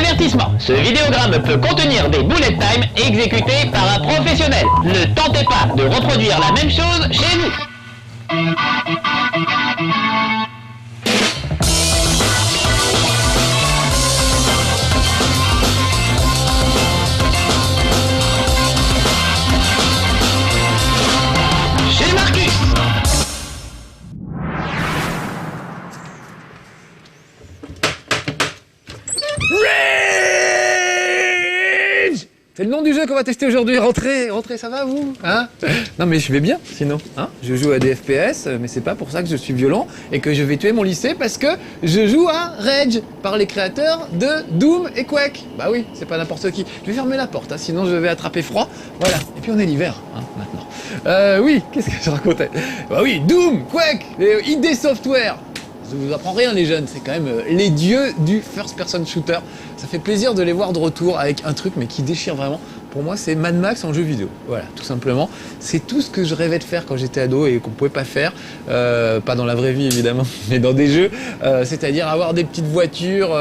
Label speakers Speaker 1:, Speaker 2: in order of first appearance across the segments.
Speaker 1: Avertissement, ce vidéogramme peut contenir des bullet time exécutés par un professionnel. Ne tentez pas de reproduire la même chose chez vous. Chez Marcus.
Speaker 2: C'est le nom du jeu qu'on va tester aujourd'hui. Rentrez, ça va vous hein? Non mais je vais bien sinon. Hein, je joue à des FPS, mais c'est pas pour ça que je suis violent et que je vais tuer mon lycée parce que je joue à Rage par les créateurs de Doom et Quake. Bah oui, c'est pas n'importe qui. Je vais fermer la porte, hein, sinon je vais attraper froid. Voilà. Et puis on est l'hiver, hein, maintenant. Oui, qu'est-ce que je racontais? Bah oui, Doom, Quake, ID Software. Je vous apprends rien les jeunes, c'est quand même les dieux du first person shooter. Ça fait plaisir de les voir de retour avec un truc mais qui déchire vraiment. Pour moi c'est Mad Max en jeu vidéo, voilà, tout simplement. C'est tout ce que je rêvais de faire quand j'étais ado et qu'on pouvait pas faire, pas dans la vraie vie évidemment, mais dans des jeux, c'est-à-dire avoir des petites voitures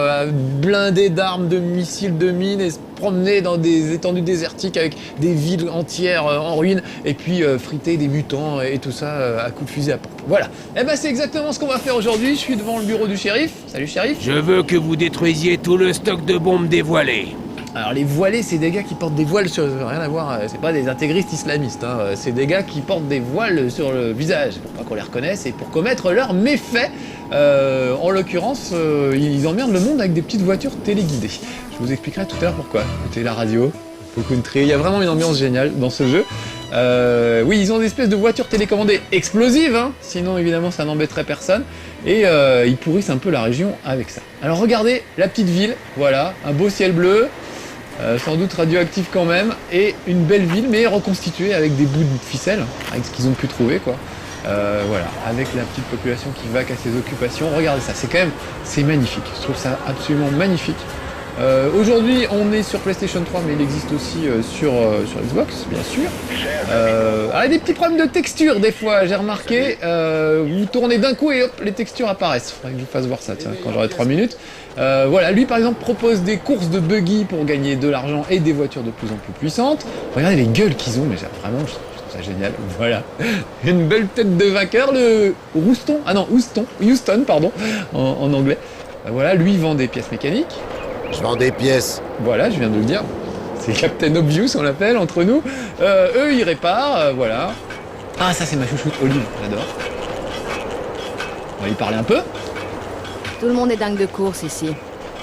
Speaker 2: blindées d'armes, de missiles, de mines et se promener dans des étendues désertiques avec des villes entières en ruine et puis friter des mutants et tout ça à coups de fusil à pompe. Voilà, et ben c'est exactement ce qu'on va faire aujourd'hui. Je suis devant le bureau du shérif. Salut shérif.
Speaker 3: Je veux que vous détruisiez tout le stock de bombes dévoilées.
Speaker 2: Alors les voilés, c'est des gars qui portent des voiles sur... Rien à voir, c'est pas des intégristes islamistes, hein. C'est des gars qui portent des voiles sur le visage, pour pas qu'on les reconnaisse et pour commettre leurs méfaits. En l'occurrence, ils emmerdent le monde avec des petites voitures téléguidées. Je vous expliquerai tout à l'heure pourquoi. Écoutez la radio, beaucoup de tri, il y a vraiment une ambiance géniale dans ce jeu. Oui, ils ont des espèces de voitures télécommandées explosives, hein, sinon évidemment ça n'embêterait personne. Et ils pourrissent un peu la région avec ça. Alors regardez la petite ville, voilà, un beau ciel bleu. Sans doute radioactif quand même, et une belle ville, mais reconstituée avec des bouts de ficelle, avec ce qu'ils ont pu trouver, quoi. Voilà, avec la petite population qui vaque à ses occupations. Regardez ça, c'est magnifique. Je trouve ça absolument magnifique. Aujourd'hui, on est sur PlayStation 3, mais il existe aussi sur Xbox, bien sûr. Alors, il y a des petits problèmes de texture, des fois, j'ai remarqué. Vous tournez d'un coup et hop, les textures apparaissent. Faudrait que je vous fasse voir ça, tiens, quand j'aurai 3 minutes. Voilà, lui, par exemple, propose des courses de buggy pour gagner de l'argent et des voitures de plus en plus puissantes. Regardez les gueules qu'ils ont, mais vraiment, je trouve ça génial. Voilà, une belle tête de vainqueur, le Houston, pardon, en anglais. Voilà, lui vend des pièces mécaniques.
Speaker 4: Je vends des pièces.
Speaker 2: Voilà, je viens de le dire. C'est Captain Obvious, on l'appelle, entre nous. Eux, ils réparent, voilà. Ah, ça, c'est ma chouchoute, Olive, j'adore. On va y parler un peu.
Speaker 5: Tout le monde est dingue de course ici.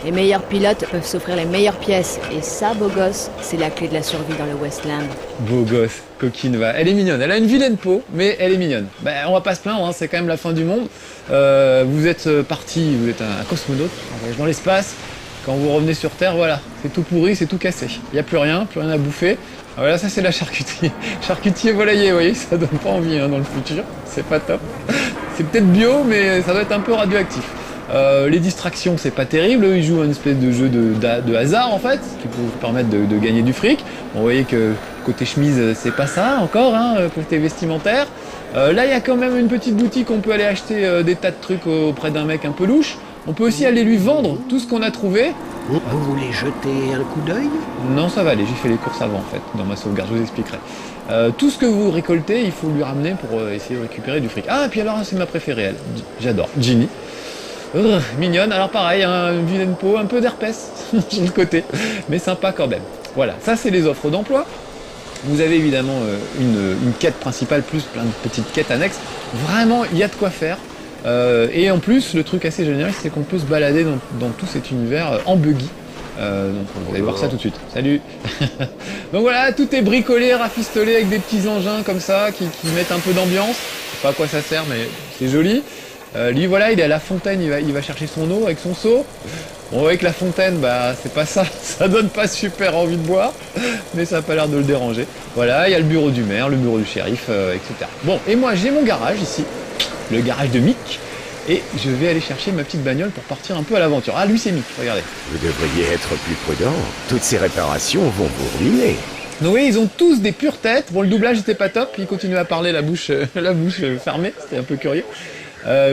Speaker 5: Les meilleurs pilotes peuvent s'offrir les meilleures pièces. Et ça, beau gosse, c'est la clé de la survie dans le Westland.
Speaker 2: Beau gosse, coquine va. Elle est mignonne. Elle a une vilaine peau, mais elle est mignonne. Ben, on va pas se plaindre, hein, c'est quand même la fin du monde. Vous êtes parti, vous êtes un cosmonaute, un voyage dans l'espace. Quand vous revenez sur Terre, voilà, c'est tout pourri, c'est tout cassé. Il n'y a plus rien à bouffer. Voilà, ça c'est la charcuterie. Charcutier volailler, vous voyez, ça donne pas envie hein, dans le futur. C'est pas top. C'est peut-être bio, mais ça doit être un peu radioactif. Les distractions, c'est pas terrible. Eux, ils jouent à une espèce de jeu de hasard, en fait, qui peut vous permettre de gagner du fric. Bon, vous voyez que côté chemise, c'est pas ça encore, hein, côté vestimentaire. Là, il y a quand même une petite boutique où on peut aller acheter des tas de trucs auprès d'un mec un peu louche. On peut aussi aller lui vendre tout ce qu'on a trouvé.
Speaker 3: Vous voulez jeter un coup d'œil?
Speaker 2: Non, ça va aller, j'ai fait les courses avant en fait, dans ma sauvegarde, je vous expliquerai. Tout ce que vous récoltez, il faut lui ramener pour essayer de récupérer du fric. Ah, et puis alors, c'est ma préférée, elle. J'adore, Ginny. Mignonne, alors pareil, une vilaine peau, un peu d'herpès sur le côté, mais sympa quand même. Voilà, ça c'est les offres d'emploi. Vous avez évidemment une quête principale, plus plein de petites quêtes annexes. Vraiment, il y a de quoi faire. Et en plus, le truc assez génial, c'est qu'on peut se balader dans tout cet univers en buggy. Donc vous allez voir ça tout de suite. Salut. Donc voilà, tout est bricolé, rafistolé avec des petits engins comme ça qui mettent un peu d'ambiance. Je sais pas à quoi ça sert, mais c'est joli. Lui voilà, il est à la fontaine, il va chercher son eau avec son seau. Bon, avec la fontaine, bah c'est pas ça, ça donne pas super envie de boire, mais ça a pas l'air de le déranger. Voilà, il y a le bureau du maire, le bureau du shérif, etc. Bon, et moi j'ai mon garage ici, le garage de Mick, et je vais aller chercher ma petite bagnole pour partir un peu à l'aventure. Ah, lui c'est Mick, regardez.
Speaker 4: Vous devriez être plus prudent. Toutes ces réparations vont vous ruiner.
Speaker 2: Donc oui, ils ont tous des pures têtes. Bon, le doublage était pas top, ils continuaient à parler la bouche fermée, c'était un peu curieux.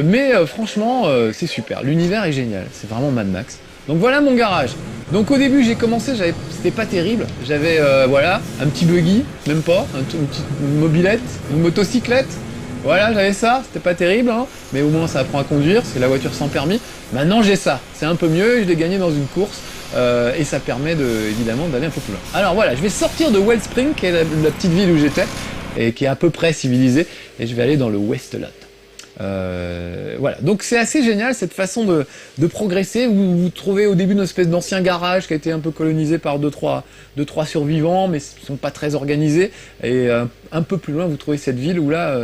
Speaker 2: Mais franchement, c'est super. L'univers est génial. C'est vraiment Mad Max. Donc voilà mon garage. Donc au début j'ai commencé, c'était pas terrible. J'avais voilà, un petit buggy, même pas, une petite mobilette, une motocyclette. Voilà, j'avais ça, c'était pas terrible, hein, mais au moins ça apprend à conduire, c'est la voiture sans permis. Maintenant j'ai ça, c'est un peu mieux, je l'ai gagné dans une course, et ça permet évidemment d'aller un peu plus loin. Alors voilà, je vais sortir de Wellspring, qui est la petite ville où j'étais, et qui est à peu près civilisée, et je vais aller dans le Westland. Voilà, donc c'est assez génial cette façon de progresser. Vous trouvez au début une espèce d'ancien garage qui a été un peu colonisé par deux trois survivants, mais ils sont pas très organisés. Et un peu plus loin, vous trouvez cette ville où là,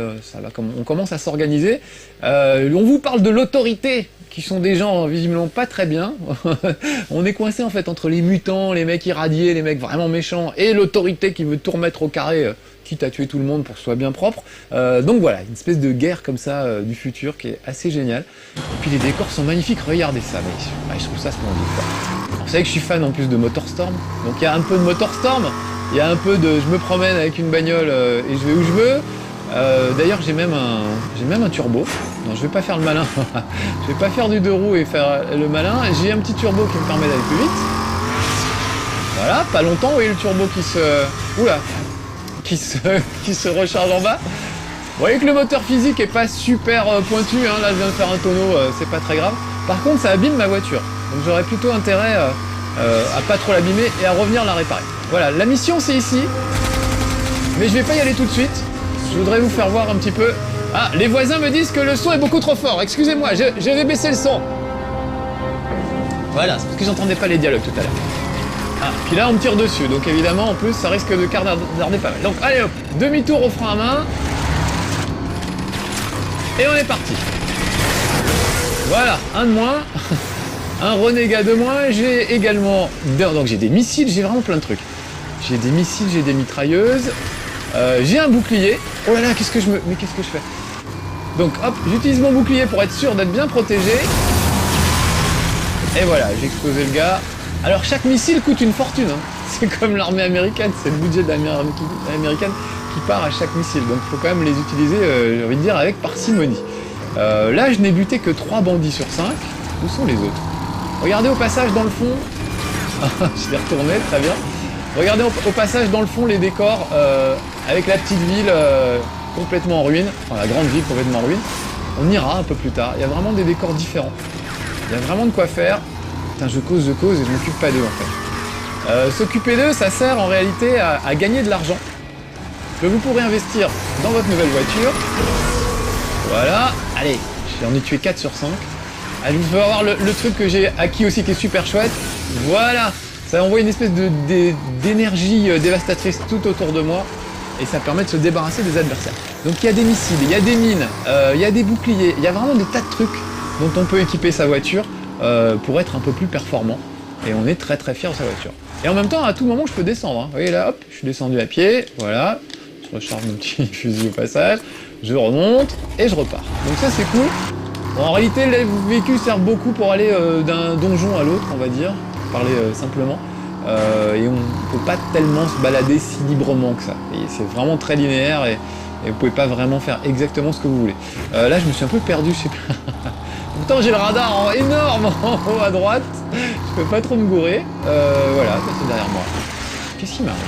Speaker 2: on commence à s'organiser. On vous parle de l'autorité, qui sont des gens visiblement pas très bien. On est coincé en fait entre les mutants, les mecs irradiés, les mecs vraiment méchants, et l'autorité qui veut tout remettre au carré. Quitte à tuer tout le monde pour que ce soit bien propre. Donc voilà, une espèce de guerre comme ça du futur qui est assez géniale. Et puis les décors sont magnifiques, regardez ça, mais je trouve ça splendide. Vous savez que je suis fan en plus de Motorstorm, donc il y a un peu de Motorstorm, il y a un peu de je me promène avec une bagnole et je vais où je veux. D'ailleurs j'ai même un turbo. Non, je vais pas faire le malin, je vais pas faire du deux roues et faire le malin. J'ai un petit turbo qui me permet d'aller plus vite. Voilà, pas longtemps, vous voyez le turbo qui se... Oula, qui se recharge en bas. Vous voyez que le moteur physique est pas super pointu, hein. Là je viens de faire un tonneau, c'est pas très grave. Par contre ça abîme ma voiture, donc j'aurais plutôt intérêt à pas trop l'abîmer et à revenir la réparer. Voilà, la mission c'est ici, mais je vais pas y aller tout de suite. Je voudrais vous faire voir un petit peu. Ah, les voisins me disent que le son est beaucoup trop fort, excusez-moi, je vais baisser le son. Voilà, c'est parce que j'entendais pas les dialogues tout à l'heure. Ah, puis là on me tire dessus, donc évidemment en plus ça risque de cardarder pas mal. Donc allez hop, demi-tour au frein à main. Et on est parti. Voilà, un de moins. Un renégat de moins. J'ai également... Donc j'ai des missiles, j'ai vraiment plein de trucs. J'ai des missiles, j'ai des mitrailleuses. J'ai un bouclier. Oh là là, qu'est-ce que je fais? Donc hop, j'utilise mon bouclier pour être sûr d'être bien protégé. Et voilà, j'ai explosé le gars. Alors chaque missile coûte une fortune, hein. C'est comme l'armée américaine, c'est le budget de l'armée américaine qui part à chaque missile, donc il faut quand même les utiliser, j'ai envie de dire, avec parcimonie. Là je n'ai buté que 3 bandits sur 5, où sont les autres? Regardez au passage dans le fond, je l'ai retourné, très bien. Regardez au passage dans le fond les décors, avec la petite ville complètement en ruine, enfin la grande ville complètement en ruine. On ira un peu plus tard, il y a vraiment des décors différents, il y a vraiment de quoi faire. Je cause et je m'occupe pas d'eux en fait. S'occuper d'eux, ça sert en réalité à gagner de l'argent que vous pourrez investir dans votre nouvelle voiture. Voilà, allez, j'en ai tué 4 sur 5. Allez, vous pouvez voir le truc que j'ai acquis aussi qui est super chouette. Voilà, ça envoie une espèce d'énergie dévastatrice tout autour de moi et ça permet de se débarrasser des adversaires. Donc il y a des missiles, il y a des mines, il y a des boucliers, il y a vraiment des tas de trucs dont on peut équiper sa voiture. Pour être un peu plus performant, et on est très très fier de sa voiture. Et en même temps, à tout moment, je peux descendre. Hein. Vous voyez là, hop, je suis descendu à pied, voilà, je recharge mon petit fusil au passage, je remonte et je repars. Donc ça c'est cool. Bon, en réalité, les véhicules servent beaucoup pour aller d'un donjon à l'autre, on va dire, pour parler simplement. Et on ne peut pas tellement se balader si librement que ça. C'est vraiment très linéaire et vous pouvez pas vraiment faire exactement ce que vous voulez. Là, je me suis un peu perdu, je sais pas. Pourtant j'ai le radar énorme en haut à droite, je peux pas trop me gourer. Voilà, ça c'est derrière moi. Qu'est-ce qui m'arrive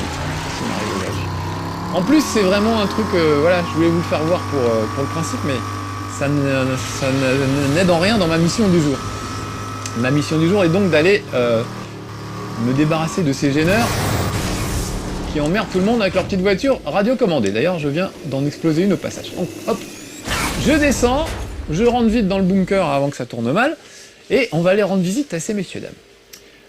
Speaker 2: aujourd'hui? En plus c'est vraiment un truc, voilà, je voulais vous le faire voir pour le principe, mais ça n'aide en rien dans ma mission du jour. Ma mission du jour est donc d'aller me débarrasser de ces gêneurs qui emmerdent tout le monde avec leur petite voiture radiocommandée. D'ailleurs je viens d'en exploser une au passage. Donc hop, je descends. Je rentre vite dans le bunker avant que ça tourne mal, et on va aller rendre visite à ces messieurs dames.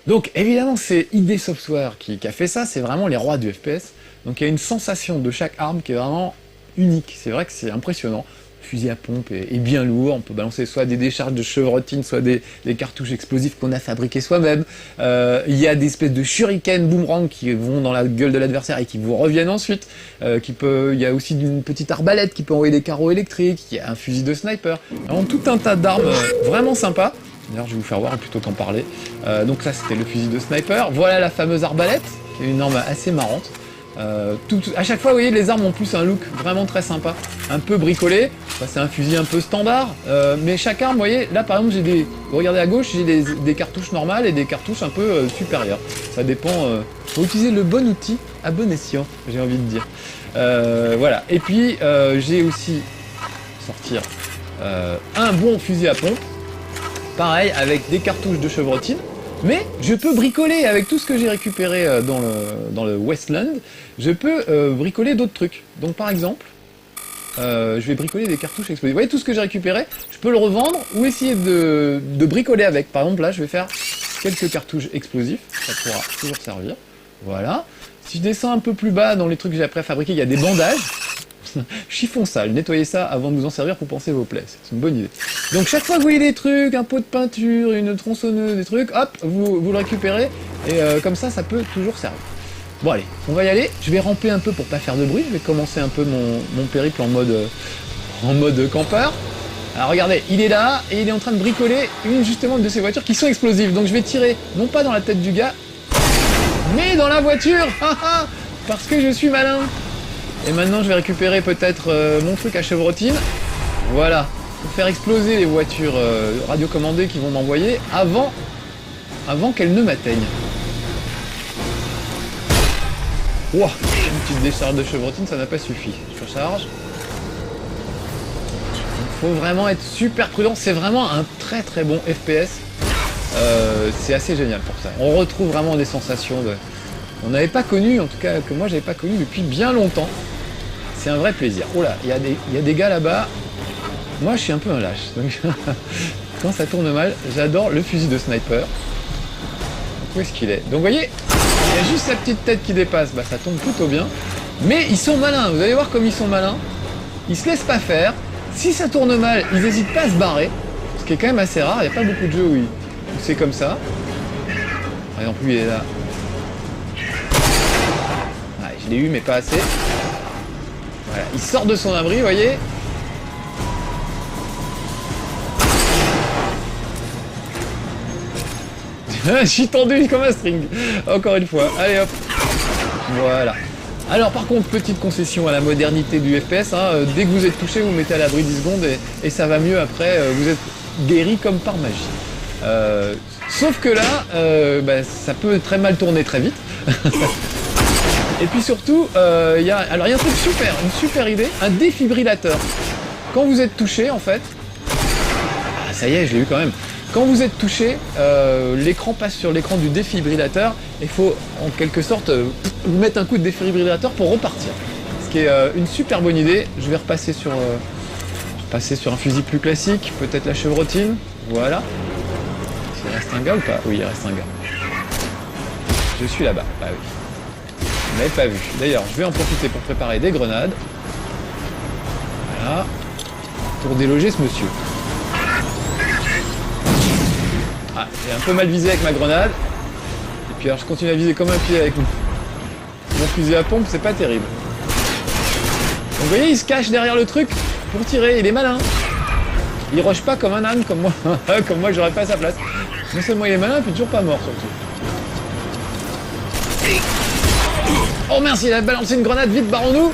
Speaker 2: Donc évidemment c'est ID Software qui a fait ça, c'est vraiment les rois du FPS, donc il y a une sensation de chaque arme qui est vraiment unique, c'est vrai que c'est impressionnant. Le fusil à pompe est bien lourd, on peut balancer soit des décharges de chevrotines, soit des cartouches explosives qu'on a fabriquées soi-même. Il y a des espèces de shurikens, boomerang qui vont dans la gueule de l'adversaire et qui vous reviennent ensuite. Il y a aussi une petite arbalète qui peut envoyer des carreaux électriques, il y a un fusil de sniper. Vraiment tout un tas d'armes vraiment sympas. D'ailleurs je vais vous faire voir plutôt qu'en parler. Donc là c'était le fusil de sniper. Voilà la fameuse arbalète, qui est une arme assez marrante. À chaque fois, vous voyez, les armes ont plus un look vraiment très sympa, un peu bricolé. Enfin, c'est un fusil un peu standard, mais chaque arme, vous voyez, là par exemple, vous regardez à gauche, j'ai des cartouches normales et des cartouches un peu supérieures. Ça dépend. Faut utiliser le bon outil à bon escient, j'ai envie de dire. Voilà. Et puis j'ai aussi sortir un bon fusil à pompe, pareil avec des cartouches de chevrotine. Mais je peux bricoler avec tout ce que j'ai récupéré dans le Westland. Je peux bricoler d'autres trucs. Donc par exemple, je vais bricoler des cartouches explosives. Vous voyez tout ce que j'ai récupéré, je peux le revendre ou essayer de bricoler avec. Par exemple là, je vais faire quelques cartouches explosifs. Ça pourra toujours servir. Voilà. Si je descends un peu plus bas dans les trucs que j'ai appris à fabriquer, il y a des bandages. Chiffon sale, nettoyez ça avant de vous en servir pour penser vos plaies, c'est une bonne idée. Donc chaque fois que vous voyez des trucs, un pot de peinture, une tronçonneuse, des trucs, hop, vous le récupérez, et comme ça peut toujours servir. Bon allez, on va y aller, je vais ramper un peu pour pas faire de bruit, je vais commencer un peu mon périple en mode campeur. Alors regardez, il est là, et il est en train de bricoler une justement de ces voitures qui sont explosives, donc je vais tirer, non pas dans la tête du gars, mais dans la voiture, parce que je suis malin. Et maintenant je vais récupérer peut-être mon truc à chevrotine. Voilà. Pour faire exploser les voitures radiocommandées qui vont m'envoyer avant qu'elles ne m'atteignent. Ouah, une petite décharge de chevrotine, ça n'a pas suffi. Je recharge. Il faut vraiment être super prudent. C'est vraiment un très très bon FPS. C'est assez génial pour ça. On retrouve vraiment des sensations de... On n'avait pas connu, en tout cas que moi j'avais pas connu depuis bien longtemps. C'est un vrai plaisir. Oh là, il y a des gars là-bas. Moi, je suis un peu un lâche. Donc, quand ça tourne mal, j'adore le fusil de sniper. Où est-ce qu'il est? Donc, vous voyez, il y a juste sa petite tête qui dépasse. Bah, ça tombe plutôt bien. Mais ils sont malins. Vous allez voir comme ils sont malins. Ils se laissent pas faire. Si ça tourne mal, ils n'hésitent pas à se barrer. Ce qui est quand même assez rare. Il n'y a pas beaucoup de jeux où c'est comme ça. Par exemple, lui, il est là. Ouais, je l'ai eu, mais pas assez. Voilà, il sort de son abri, vous voyez. Je suis tendu comme un string. Encore une fois. Allez hop. Voilà. Alors par contre, petite concession à la modernité du FPS. Dès que vous êtes touché, vous mettez à l'abri 10 secondes et ça va mieux après. Vous êtes guéri comme par magie. Sauf que là, ça peut très mal tourner très vite. Et puis surtout, il y a un truc super, une super idée, un défibrillateur. Quand vous êtes touché, en fait, ça y est, je l'ai eu quand même. Quand vous êtes touché, l'écran passe sur l'écran du défibrillateur. Il faut, en quelque sorte, vous mettre un coup de défibrillateur pour repartir. Ce qui est une super bonne idée. Je vais repasser sur un fusil plus classique, peut-être la chevrotine. Voilà. Il reste un gars ou pas? Oui, il reste un gars. Je suis là-bas. Ah oui. Vous n'avez pas vu. D'ailleurs, je vais en profiter pour préparer des grenades. Voilà. Pour déloger ce monsieur. Ah, j'ai un peu mal visé avec ma grenade. Et puis alors je continue à viser comme un pied avec mon fusil à pompe, c'est pas terrible. Donc vous voyez, il se cache derrière le truc pour tirer, il est malin. Il rush pas comme un âne, comme moi. Comme moi, j'aurais pas à sa place. Non seulement il est malin, puis toujours pas mort surtout. Oh mince, il a balancé une grenade, vite, barrons-nous.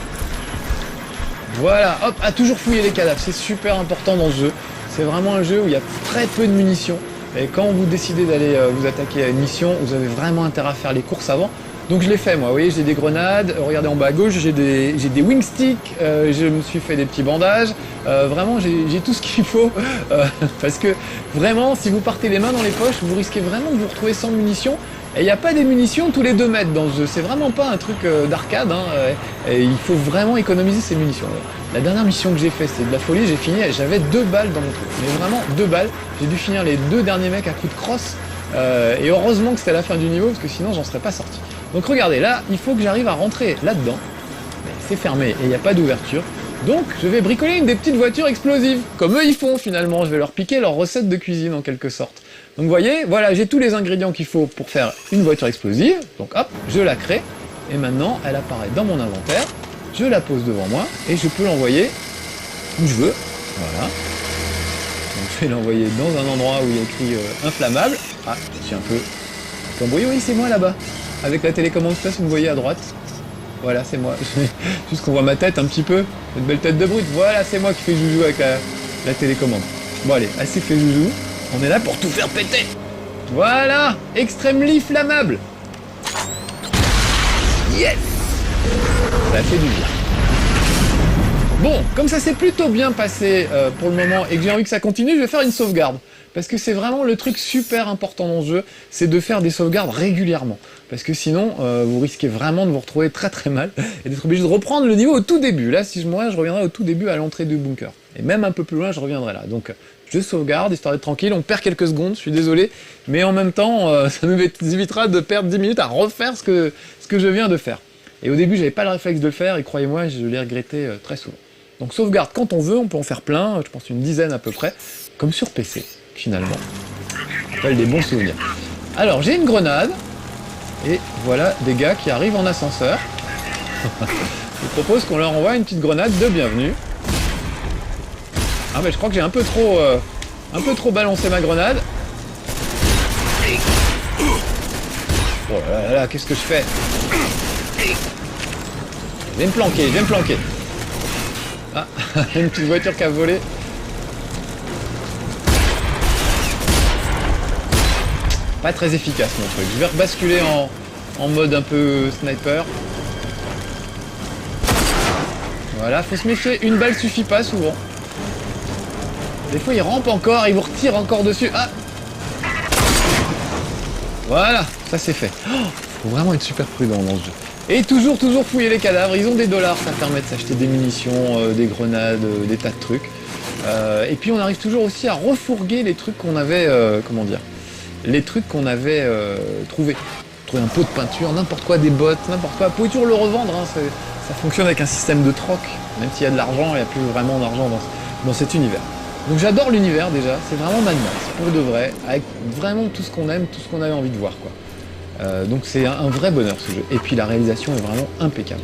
Speaker 2: Voilà, hop, à toujours fouiller les cadavres, c'est super important dans ce jeu. C'est vraiment un jeu où il y a très peu de munitions. Et quand vous décidez d'aller vous attaquer à une mission, vous avez vraiment intérêt à faire les courses avant. Donc je l'ai fait moi, vous voyez, j'ai des grenades, regardez en bas à gauche, j'ai des wing sticks, je me suis fait des petits bandages, vraiment j'ai tout ce qu'il faut, parce que vraiment, si vous partez les mains dans les poches, vous risquez vraiment de vous retrouver sans munitions. Et il n'y a pas des munitions tous les 2 mètres dans ce jeu, c'est vraiment pas un truc d'arcade, et il faut vraiment économiser ces munitions. La dernière mission que j'ai fait, c'était de la folie, j'ai fini, j'avais 2 balles dans mon truc, mais vraiment 2 balles, j'ai dû finir les 2 derniers mecs à coups de crosse, et heureusement que c'était la fin du niveau, parce que sinon j'en serais pas sorti. Donc regardez, là, il faut que j'arrive à rentrer là-dedans, c'est fermé et il n'y a pas d'ouverture, donc je vais bricoler une des petites voitures explosives, comme eux ils font finalement, je vais leur piquer leur recette de cuisine en quelque sorte. Donc vous voyez, voilà, j'ai tous les ingrédients qu'il faut pour faire une voiture explosive. Donc hop, je la crée. Et maintenant, elle apparaît dans mon inventaire. Je la pose devant moi et je peux l'envoyer où je veux. Voilà. Donc je vais l'envoyer dans un endroit où il y a écrit inflammable. Ah, je suis un peu embrouillé. Oui, c'est moi là-bas. Avec la télécommande, je sais pas si vous me voyez à droite. Voilà, c'est moi. Juste qu'on voit ma tête un petit peu. Cette belle tête de brute. Voilà, c'est moi qui fais joujou avec la télécommande. Bon allez, assez fait joujou. On est là pour tout faire péter. Voilà, Extremely flammable. Yes. Ça a fait du bien. Bon, comme ça s'est plutôt bien passé pour le moment et que j'ai envie que ça continue, je vais faire une sauvegarde. Parce que c'est vraiment le truc super important dans ce jeu, c'est de faire des sauvegardes régulièrement. Parce que sinon, vous risquez vraiment de vous retrouver très très mal et d'être obligé de reprendre le niveau au tout début. Là, si je mourais, je reviendrai au tout début à l'entrée du bunker. Et même un peu plus loin, je reviendrai là. Donc, je sauvegarde, histoire d'être tranquille. On perd quelques secondes, je suis désolé. Mais en même temps, ça nous évitera de perdre 10 minutes à refaire ce que je viens de faire. Et au début, j'avais pas le réflexe de le faire, et croyez-moi, je l'ai regretté très souvent. Donc sauvegarde quand on veut, on peut en faire plein, je pense une dizaine à peu près, comme sur PC, finalement. Ça rappelle des bons souvenirs. Alors, j'ai une grenade, et voilà des gars qui arrivent en ascenseur. Je propose qu'on leur envoie une petite grenade de bienvenue. Ah mais je crois que j'ai un peu trop balancé ma grenade. Oh là là, qu'est-ce que je fais? Je vais me planquer, Ah, une petite voiture qui a volé. Pas très efficace mon truc. Je vais rebasculer en mode un peu sniper. Voilà, faut se méfier, une balle suffit pas souvent. Des fois ils rampent encore, ils vous retirent encore dessus. Ah, voilà, ça c'est fait. Oh, faut vraiment être super prudent dans ce jeu. Et toujours fouiller les cadavres, ils ont des dollars, ça permet de s'acheter des munitions, des grenades, des tas de trucs. Et puis on arrive toujours aussi à refourguer les trucs qu'on avait, les trucs qu'on avait trouvés. Trouver un pot de peinture, n'importe quoi, des bottes, n'importe quoi. Vous pouvez toujours le revendre, hein, ça fonctionne avec un système de troc. Même s'il y a de l'argent, il n'y a plus vraiment d'argent dans cet univers. Donc j'adore l'univers déjà, c'est vraiment Mad Max, pour de vrai, avec vraiment tout ce qu'on aime, tout ce qu'on avait envie de voir, quoi. Donc c'est un vrai bonheur ce jeu. Et puis la réalisation est vraiment impeccable.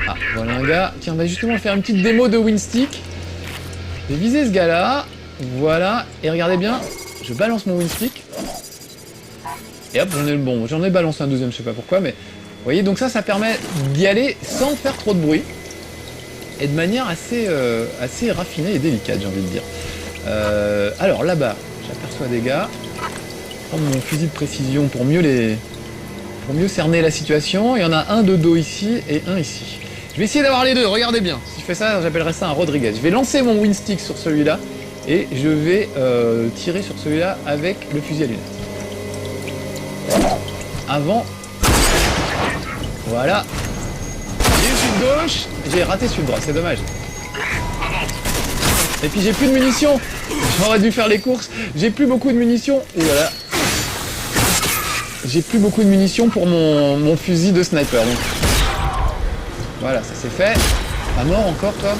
Speaker 2: Ah, voilà un gars. Tiens, on va justement faire une petite démo de Winstick. Je vais viser ce gars-là. Voilà. Et regardez bien, je balance mon Winstick. Et hop, j'en ai balancé un deuxième, je sais pas pourquoi, mais vous voyez, donc ça permet d'y aller sans faire trop de bruit. Et de manière assez raffinée et délicate, j'ai envie de dire. Alors là-bas, j'aperçois des gars. Prendre mon fusil de précision pour mieux cerner la situation. Il y en a un de dos ici et un ici. Je vais essayer d'avoir les deux, regardez bien. Si je fais ça, j'appellerais ça un Rodriguez. Je vais lancer mon Winstick sur celui-là et je vais tirer sur celui-là avec le fusil à lunettes. Avant. Voilà. J'ai celui de gauche, j'ai raté celui de droite, c'est dommage. Et puis j'ai plus de munitions. J'aurais dû faire les courses. J'ai plus beaucoup de munitions. Et voilà. J'ai plus beaucoup de munitions pour mon fusil de sniper. Donc. Voilà, ça c'est fait. Pas mort encore, toi?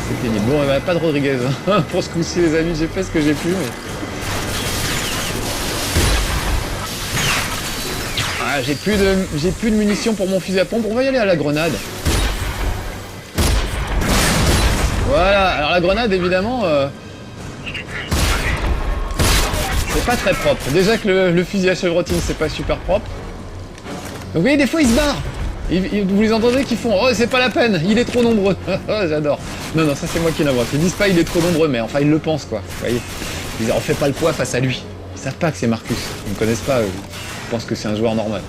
Speaker 2: C'est pénible. Bon, il n'y a pas de Rodriguez. Hein. Pour ce coup-ci, les amis, j'ai fait ce que j'ai pu. Mais... Ah, j'ai plus de munitions pour mon fusil à pompe. On va y aller à la grenade. Voilà, alors la grenade, évidemment... c'est pas très propre. Déjà que le fusil à chevrotine, c'est pas super propre. Donc vous voyez, des fois, ils se barrent. Vous les entendez qui font « Oh, c'est pas la peine, il est trop nombreux. » J'adore. Non, ça c'est moi qui l'invoque. Ils disent pas « Il est trop nombreux », mais enfin, ils le pensent, quoi. Vous voyez, ils disent « On fait pas le poids face à lui. » Ils savent pas que c'est Marcus. Ils me connaissent pas, ils pensent que c'est un joueur normal.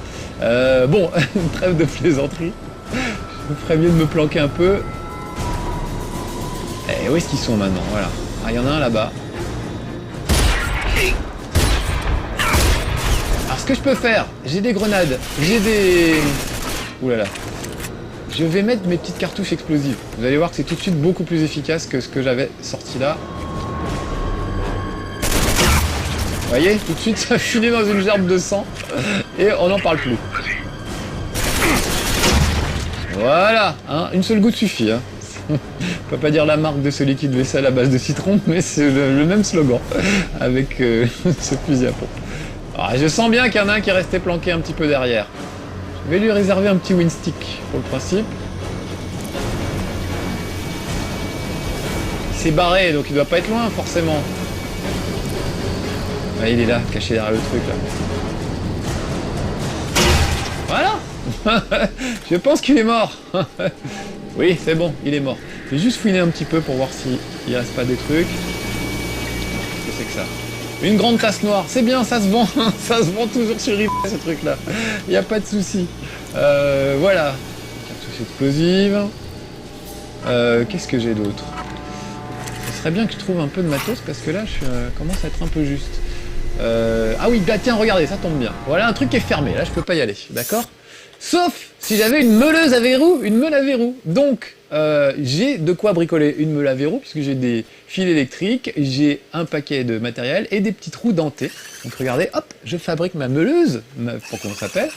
Speaker 2: Bon, trêve de plaisanterie. Je ferais mieux de me planquer un peu. Et où est-ce qu'ils sont maintenant? Voilà. Ah, il y en a un là-bas. Alors, ce que je peux faire, j'ai des grenades, j'ai des... Ouh là là. Je vais mettre mes petites cartouches explosives. Vous allez voir que c'est tout de suite beaucoup plus efficace que ce que j'avais sorti là. Vous voyez, tout de suite, ça finit dans une gerbe de sang. Et on n'en parle plus. Voilà, hein, une seule goutte suffit. Hein. On peut pas dire la marque de ce liquide vaisselle à base de citron, mais c'est le même slogan avec ce fusil à pompe. Alors, je sens bien qu'il y en a un qui est resté planqué un petit peu derrière. Je vais lui réserver un petit Winstick pour le principe. Il s'est barré, donc il doit pas être loin forcément. Ah, il est là, caché derrière le truc là. Je pense qu'il est mort. Oui, c'est bon, il est mort. Je vais juste fouiner un petit peu pour voir s'il reste pas des trucs. Qu'est-ce que c'est que ça? Une grande tasse noire, c'est bien, ça se vend. Ça se vend toujours sur eBay, ce truc-là. Il n'y a pas de souci. Voilà. Cartouche explosive. Qu'est-ce que j'ai d'autre? Ce serait bien que je trouve un peu de matos parce que là, je commence à être un peu juste. Ah oui, bah tiens, regardez, ça tombe bien. Voilà un truc qui est fermé, là je peux pas y aller, d'accord? Sauf si j'avais une meuleuse à verrou, une meule à verrou. Donc, j'ai de quoi bricoler une meule à verrou, puisque j'ai des fils électriques, j'ai un paquet de matériel et des petits trous dentés. Donc regardez, hop, je fabrique ma meuleuse, pour comment ça s'appelle.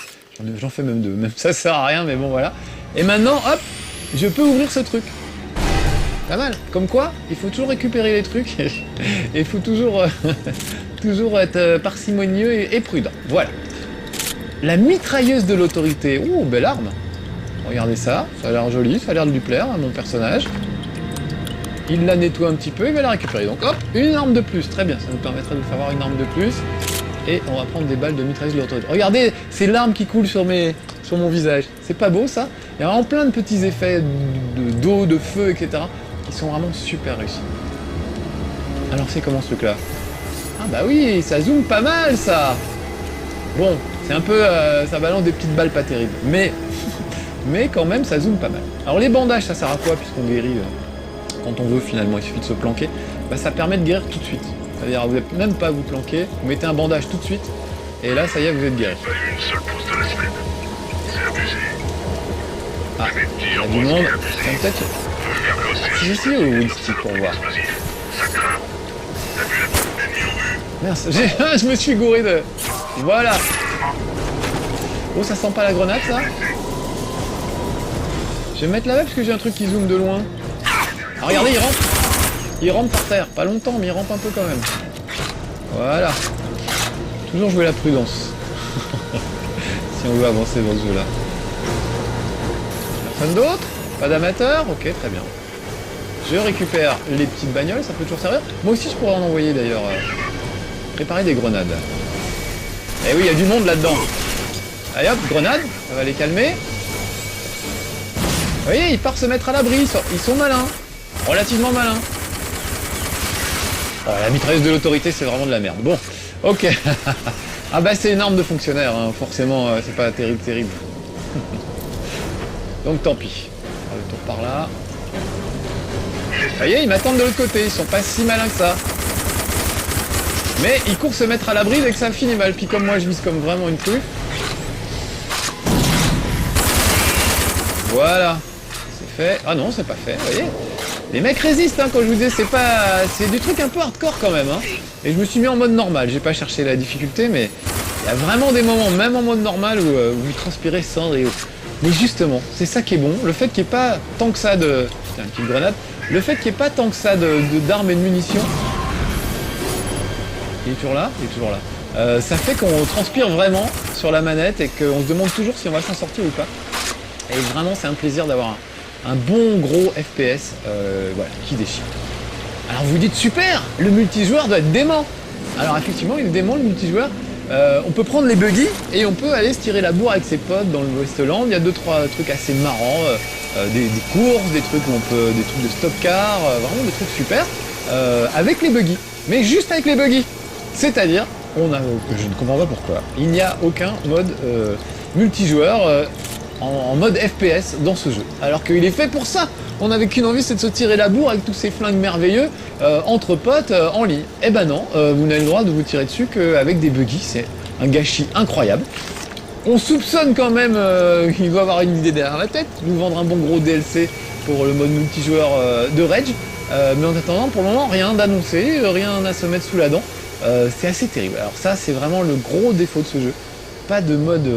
Speaker 2: J'en fais même deux, même ça sert à rien, mais bon voilà. Et maintenant, hop, je peux ouvrir ce truc. Pas mal. Comme quoi, il faut toujours récupérer les trucs et il faut toujours, toujours être parcimonieux et prudent. Voilà. La mitrailleuse de l'autorité. Oh, belle arme. Regardez ça, ça a l'air joli, ça a l'air de lui plaire à mon personnage. Il la nettoie un petit peu, il va la récupérer. Donc hop, une arme de plus. Très bien, ça nous permettra de avoir une arme de plus. Et on va prendre des balles de mitrailleuse de l'autorité. Regardez, c'est l'arme qui coule sur mon visage. C'est pas beau ça? Il y a vraiment plein de petits effets d'eau, de feu, etc. qui sont vraiment super réussis. Alors c'est comment ce truc-là? Ah bah oui, ça zoome pas mal ça. Bon, c'est un peu... ça balance des petites balles pas terribles. Mais quand même, ça zoome pas mal. Alors les bandages, ça sert à quoi puisqu'on guérit quand on veut finalement, il suffit de se planquer. Bah ça permet de guérir tout de suite. C'est-à-dire, vous n'êtes même pas à vous planquer, vous mettez un bandage tout de suite, et là, ça y est, vous êtes guéri. Ah, il y a du monde. Peut-être... C'est ici ou Winstick pour voir? Merci, je me suis gouré de... Voilà. Oh, ça sent pas la grenade, ça? Je vais me mettre là-bas parce que j'ai un truc qui zoome de loin. Ah, regardez, il rentre. Il rentre par terre. Pas longtemps, mais il rentre un peu quand même. Voilà. Toujours jouer la prudence. Si on veut avancer dans ce jeu-là. Personne d'autre? Pas d'amateur? Ok, très bien. Je récupère les petites bagnoles, ça peut toujours servir. Moi aussi, je pourrais en envoyer d'ailleurs. Préparer des grenades. Eh oui, il y a du monde là-dedans. Allez hop, grenade, ça va les calmer. Vous voyez, ils partent se mettre à l'abri, ils sont malins. Relativement malins. Oh, la mitrailleuse de l'autorité, c'est vraiment de la merde. Bon, ok. Ah bah c'est une arme de fonctionnaire, hein. Forcément, c'est pas terrible. Donc tant pis. On va le tour par là. Vous voyez, ils m'attendent de l'autre côté, ils sont pas si malins que ça. Mais ils courent se mettre à l'abri dès que ça finit mal. Puis comme moi, je vise comme vraiment une truffe. Voilà. C'est fait. Ah non, c'est pas fait, vous voyez. Les mecs résistent, hein, quand je vous disais, c'est du truc un peu hardcore quand même, hein. Et je me suis mis en mode normal, j'ai pas cherché la difficulté, mais il y a vraiment des moments, même en mode normal, où vous transpirez cendre et eau. Mais justement, c'est ça qui est bon, le fait qu'il n'y ait pas tant que ça de... Putain, une petite grenade. Le fait qu'il n'y ait pas tant que ça d'armes et de munitions... Il est toujours là? Il est toujours là. Ça fait qu'on transpire vraiment sur la manette et qu'on se demande toujours si on va s'en sortir ou pas. Et vraiment, c'est un plaisir d'avoir un bon gros FPS voilà, qui déchire. Alors vous dites super, le multijoueur doit être dément. Alors effectivement, il est dément le multijoueur. On peut prendre les buggy et on peut aller se tirer la bourre avec ses potes dans le Westland. Il y a 2-3 trucs assez marrants, des courses, des trucs où on peut, des trucs de stop car, vraiment des trucs super avec les buggy. Mais juste avec les buggy. C'est-à-dire, je ne comprends pas pourquoi, il n'y a aucun mode multijoueur en mode FPS dans ce jeu. Alors qu'il est fait pour ça. On n'avait qu'une envie, c'est de se tirer la bourre avec tous ces flingues merveilleux entre potes en ligne. Eh ben non, vous n'avez le droit de vous tirer dessus qu'avec des buggy, c'est un gâchis incroyable. On soupçonne quand même qu'il doit avoir une idée derrière la tête, nous vendre un bon gros DLC pour le mode multijoueur de Rage. Mais en attendant, pour le moment, rien d'annoncé, rien à se mettre sous la dent. C'est assez terrible. Alors ça, c'est vraiment le gros défaut de ce jeu. Pas de mode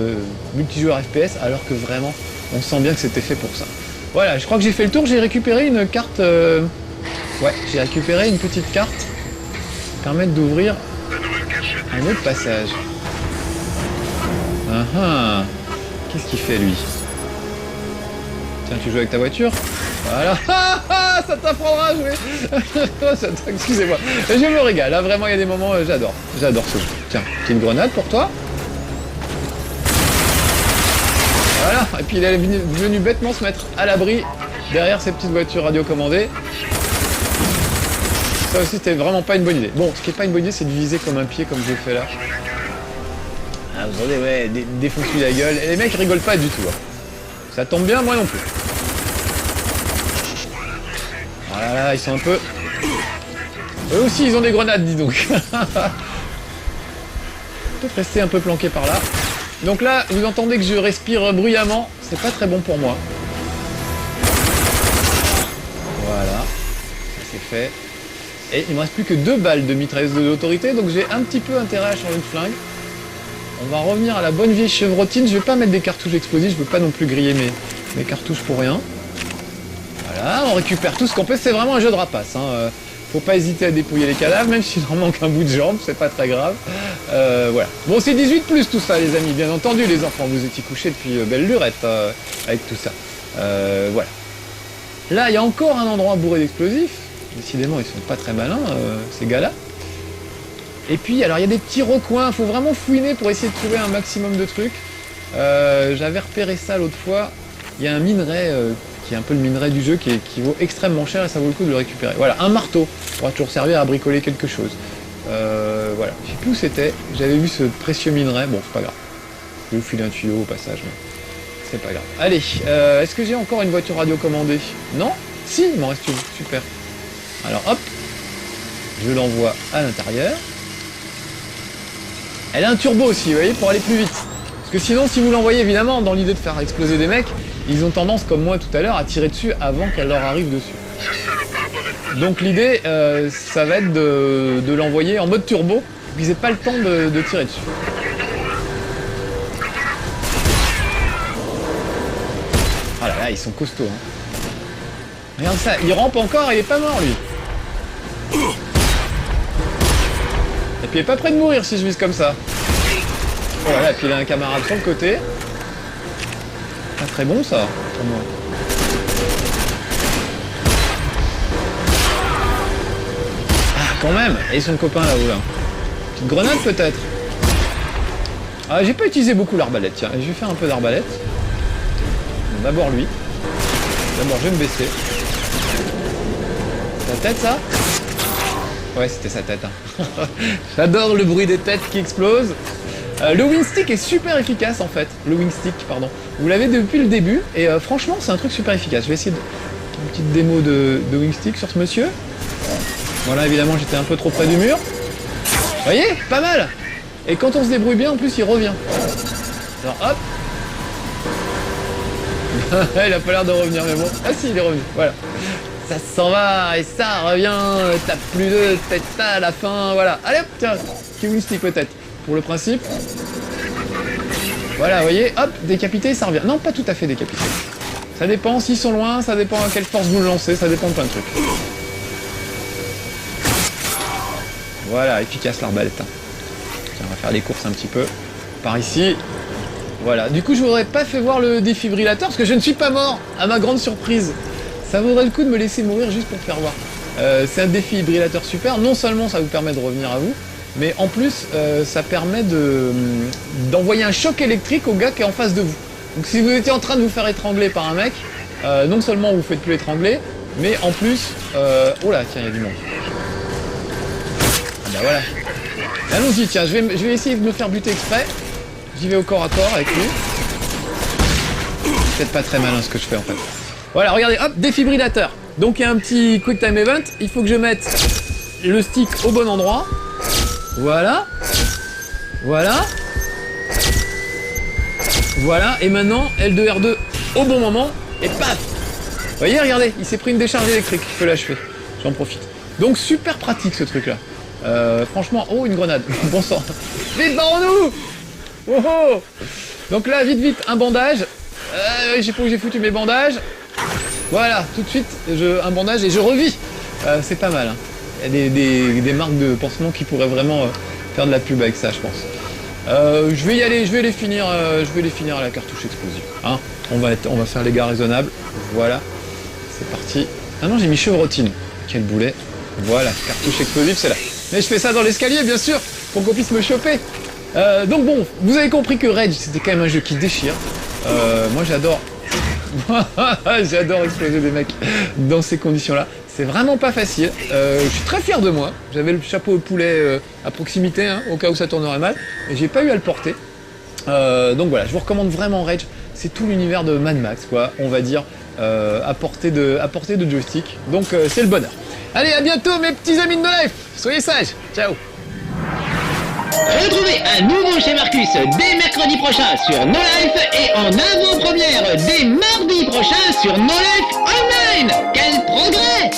Speaker 2: multijoueur FPS, alors que vraiment, on sent bien que c'était fait pour ça. Voilà, je crois que j'ai fait le tour, j'ai récupéré une carte... Ouais, j'ai récupéré une petite carte qui permet d'ouvrir un autre passage. Ah ah. Qu'est-ce qu'il fait, lui? Tiens, tu joues avec ta voiture? Voilà. Ah ah, ça t'apprendra à jouer. Excusez-moi. Je me régale, là, vraiment, il y a des moments, j'adore. J'adore ce jeu. Tiens, petite grenade pour toi. Voilà. voilà. Et puis il est venu bêtement se mettre à l'abri derrière ces petites voitures radiocommandées. Ça aussi, c'était vraiment pas une bonne idée. Bon, ce qui est pas une bonne idée, c'est de viser comme un pied, comme je fais là. Ah, vous entendez, ouais, défonce-lui la gueule. Et les mecs rigolent pas du tout. Hein. Ça tombe bien, moi non plus. Voilà, ils sont un peu... Eux aussi, ils ont des grenades, dis donc. Peut-être rester un peu planqué par là. Donc là, vous entendez que je respire bruyamment. C'est pas très bon pour moi. Voilà. Ça c'est fait. Et il me reste plus que 2 balles de mitrailleuse de l'autorité, donc j'ai un petit peu intérêt à changer de flingue. On va revenir à la bonne vieille chevrotine. Je vais pas mettre des cartouches explosives, je veux pas non plus griller mes cartouches pour rien. Voilà, on récupère tout ce qu'on peut. C'est vraiment un jeu de rapace. Hein. Faut pas hésiter à dépouiller les cadavres, même s'il en manque un bout de jambe, c'est pas très grave. Voilà. Bon, c'est 18 plus tout ça, les amis, bien entendu, les enfants. Vous étiez couchés depuis belle lurette avec tout ça. Voilà. Là, il y a encore un endroit bourré d'explosifs. Décidément, ils sont pas très malins, ces gars-là. Et puis, alors, il y a des petits recoins. Faut vraiment fouiner pour essayer de trouver un maximum de trucs. J'avais repéré ça l'autre fois. Il y a un minerai qui est un peu le minerai du jeu qui vaut extrêmement cher et ça vaut le coup de le récupérer. Voilà, un marteau. Ça pourra toujours servir à bricoler quelque chose. Voilà, je sais plus où c'était. J'avais vu ce précieux minerai. Bon, c'est pas grave. Je vais vous filer un tuyau au passage, mais c'est pas grave. Allez, est-ce que j'ai encore une voiture radiocommandée? Non? Si, il m'en reste une. Super. Alors hop, je l'envoie à l'intérieur. Elle a un turbo aussi, vous voyez, pour aller plus vite. Parce que sinon, si vous l'envoyez évidemment dans l'idée de faire exploser des mecs, ils ont tendance, comme moi tout à l'heure, à tirer dessus avant qu'elle leur arrive dessus. Donc l'idée, ça va être de l'envoyer en mode turbo, pour qu'ils aient pas le temps de tirer dessus. Ah là là, ils sont costauds. Hein. Regarde ça, il rampe encore, il est pas mort lui. Et puis il est pas près de mourir si je vise comme ça. Voilà, et puis il a un camarade sur le côté. Pas très bon ça, pour moi. Ah, quand même. Et son copain là-haut là. Petite grenade peut-être. Ah, j'ai pas utilisé beaucoup l'arbalète, tiens. Je vais faire un peu d'arbalète. Bon, d'abord lui. D'abord je vais me baisser. Sa tête ça? Ouais, c'était sa tête. Hein. J'adore le bruit des têtes qui explosent. Le wingstick est super efficace en fait. Le wingstick, pardon. Vous l'avez depuis le début et franchement, c'est un truc super efficace. Je vais essayer une petite démo de wingstick sur ce monsieur. Voilà, évidemment, j'étais un peu trop près du mur. Vous voyez, pas mal. Et quand on se débrouille bien, en plus, il revient. Alors, hop. Il a pas l'air de revenir, mais bon. Ah si, il est revenu. Voilà. Ça s'en va et ça revient. Tape plus de peut-être ça à la fin. Voilà. Allez hop, tiens. Petit wingstick peut-être. Pour le principe. Voilà, vous voyez, hop, décapité, ça revient. Non, pas tout à fait décapité. Ça dépend s'ils sont loin, ça dépend à quelle force vous le lancez, ça dépend de plein de trucs. Voilà, efficace l'arbalète. Tiens, on va faire les courses un petit peu. Par ici. Voilà, du coup, je voudrais pas fait voir le défibrillateur parce que je ne suis pas mort, à ma grande surprise. Ça vaudrait le coup de me laisser mourir juste pour faire voir. C'est un défibrillateur super, non seulement ça vous permet de revenir à vous, mais en plus, ça permet d'envoyer un choc électrique au gars qui est en face de vous. Donc si vous étiez en train de vous faire étrangler par un mec, non seulement vous ne faites plus étrangler, mais en plus... oh là, tiens, il y a du monde. Ah bah voilà. Allons-y, tiens, je vais essayer de me faire buter exprès. J'y vais au corps à corps avec lui. C'est peut-être pas très malin ce que je fais en fait. Voilà, regardez, hop, défibrillateur. Donc il y a un petit quick time event. Il faut que je mette le stick au bon endroit. Voilà. Voilà. Voilà. Et maintenant, L2R2 au bon moment. Et paf! Vous voyez, regardez, il s'est pris une décharge électrique. Je peux l'achever. J'en profite. Donc super pratique ce truc-là. Franchement, oh, une grenade. Bon sang. Vite, barrons-nous! Oh, oh. Donc là, vite, un bandage. Je sais pas où j'ai foutu mes bandages. Voilà, tout de suite, un bandage et je revis. C'est pas mal. Hein. Il y a des marques de pansements qui pourraient vraiment faire de la pub avec ça, je pense. Je vais y aller, je vais les finir à la cartouche explosive. Hein, on va faire les gars raisonnables. Voilà, c'est parti. Ah non, j'ai mis chevrotine. Quel boulet. Voilà, cartouche explosive, c'est là. Mais je fais ça dans l'escalier, bien sûr, pour qu'on puisse me choper. Donc bon, vous avez compris que Rage, c'était quand même un jeu qui déchire. Moi j'adore. J'adore exploser des mecs dans ces conditions-là. C'est vraiment pas facile. Je suis très fier de moi. J'avais le chapeau au poulet à proximité, hein, au cas où ça tournerait mal. Mais j'ai pas eu à le porter. Donc voilà, je vous recommande vraiment Rage. C'est tout l'univers de Mad Max, quoi, on va dire, à portée de joystick. Donc c'est le bonheur. Allez, à bientôt mes petits amis de No Life. Soyez sages. Ciao.
Speaker 1: Retrouvez un nouveau chez Marcus dès mercredi prochain sur No Life et en avant-première dès mardi prochain sur No Life Online. Quel progrès!